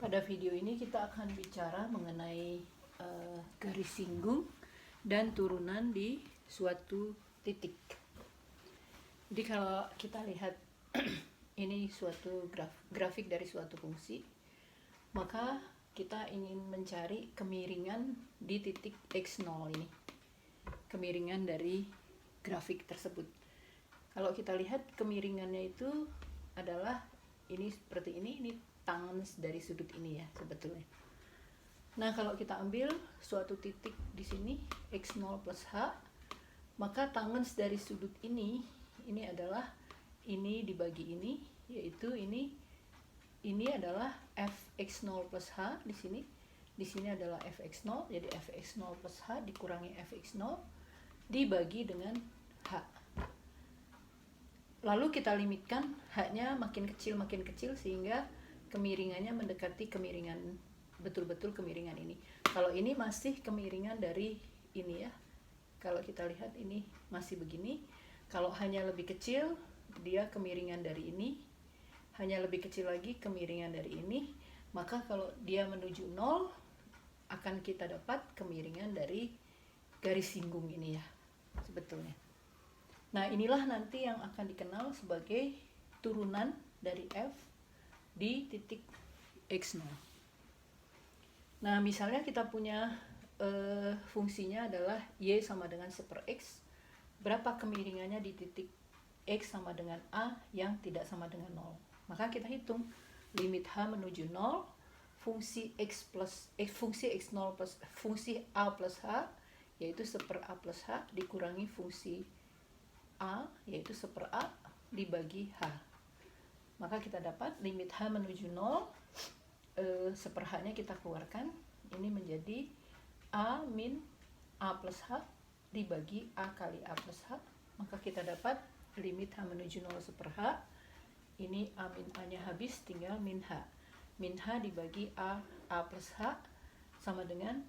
Pada video ini kita akan bicara mengenai garis singgung dan turunan di suatu titik. Jadi kalau kita lihat ini suatu grafik dari suatu fungsi, maka kita ingin mencari kemiringan di titik x0 ini. Kemiringan dari grafik tersebut. Kalau kita lihat kemiringannya itu adalah ini seperti ini tangen dari sudut ini ya sebetulnya. Nah, kalau kita ambil suatu titik di sini x0 plus h, maka tangen dari sudut ini adalah ini dibagi ini, yaitu ini adalah fx0 plus h di sini. Di sini adalah fx0, jadi fx0 plus h dikurangi fx0 dibagi dengan h. Lalu kita limitkan h-nya makin kecil sehingga kemiringannya mendekati kemiringan, betul-betul kemiringan ini. Kalau ini masih kemiringan dari ini ya. Kalau kita lihat ini masih begini. Kalau hanya lebih kecil, dia kemiringan dari ini. Hanya lebih kecil lagi kemiringan dari ini. Maka kalau dia menuju 0, akan kita dapat kemiringan dari garis singgung ini ya, sebetulnya. Nah, inilah nanti yang akan dikenal sebagai turunan dari f di titik x0. Nah, misalnya kita punya fungsinya adalah y sama dengan 1/x. Berapa kemiringannya di titik x sama dengan a yang tidak sama dengan 0. Maka kita hitung limit h menuju 0, fungsi x0 plus fungsi a plus h, yaitu 1/a plus h dikurangi fungsi a, yaitu 1/a dibagi h. Maka kita dapat limit h menuju 0, 1/h-nya kita keluarkan, ini menjadi a min a plus h dibagi a kali a plus h. Maka kita dapat limit h menuju 0 1/h, ini a min a-nya habis, tinggal min h. Min h dibagi a plus h sama dengan,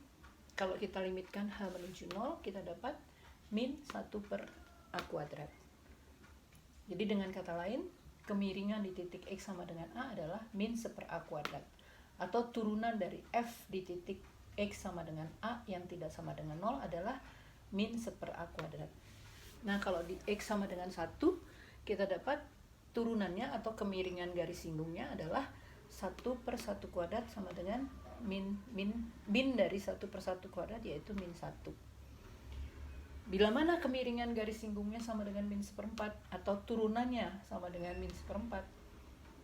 kalau kita limitkan h menuju 0, kita dapat min 1/a kuadrat. Jadi dengan kata lain, kemiringan di titik x sama dengan a adalah min 1/a kuadrat. Atau turunan dari f di titik x sama dengan a yang tidak sama dengan 0 adalah min 1/a kuadrat. Nah, kalau di x sama dengan 1, kita dapat turunannya atau kemiringan garis singgungnya adalah 1/1 kuadrat sama dengan min dari 1/1 kuadrat, yaitu min 1. Bila mana kemiringan garis singgungnya sama dengan min 1/4 atau turunannya sama dengan min 1/4,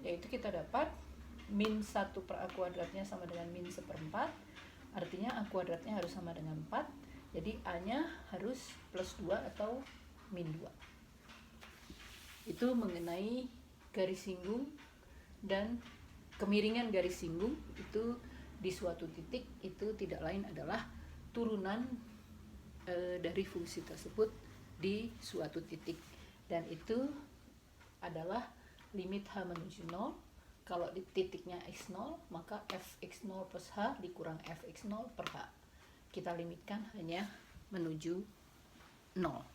yaitu kita dapat min 1/a kuadratnya sama dengan min 1/4, artinya a kuadratnya harus sama dengan 4, jadi a-nya harus plus 2 atau min 2. Itu mengenai garis singgung dan kemiringan garis singgung itu di suatu titik itu tidak lain adalah turunan dari fungsi tersebut di suatu titik, dan itu adalah limit h menuju 0. Kalau di titiknya x0, maka fx0 plus h dikurang fx0 per h. Kita limitkan hanya menuju 0.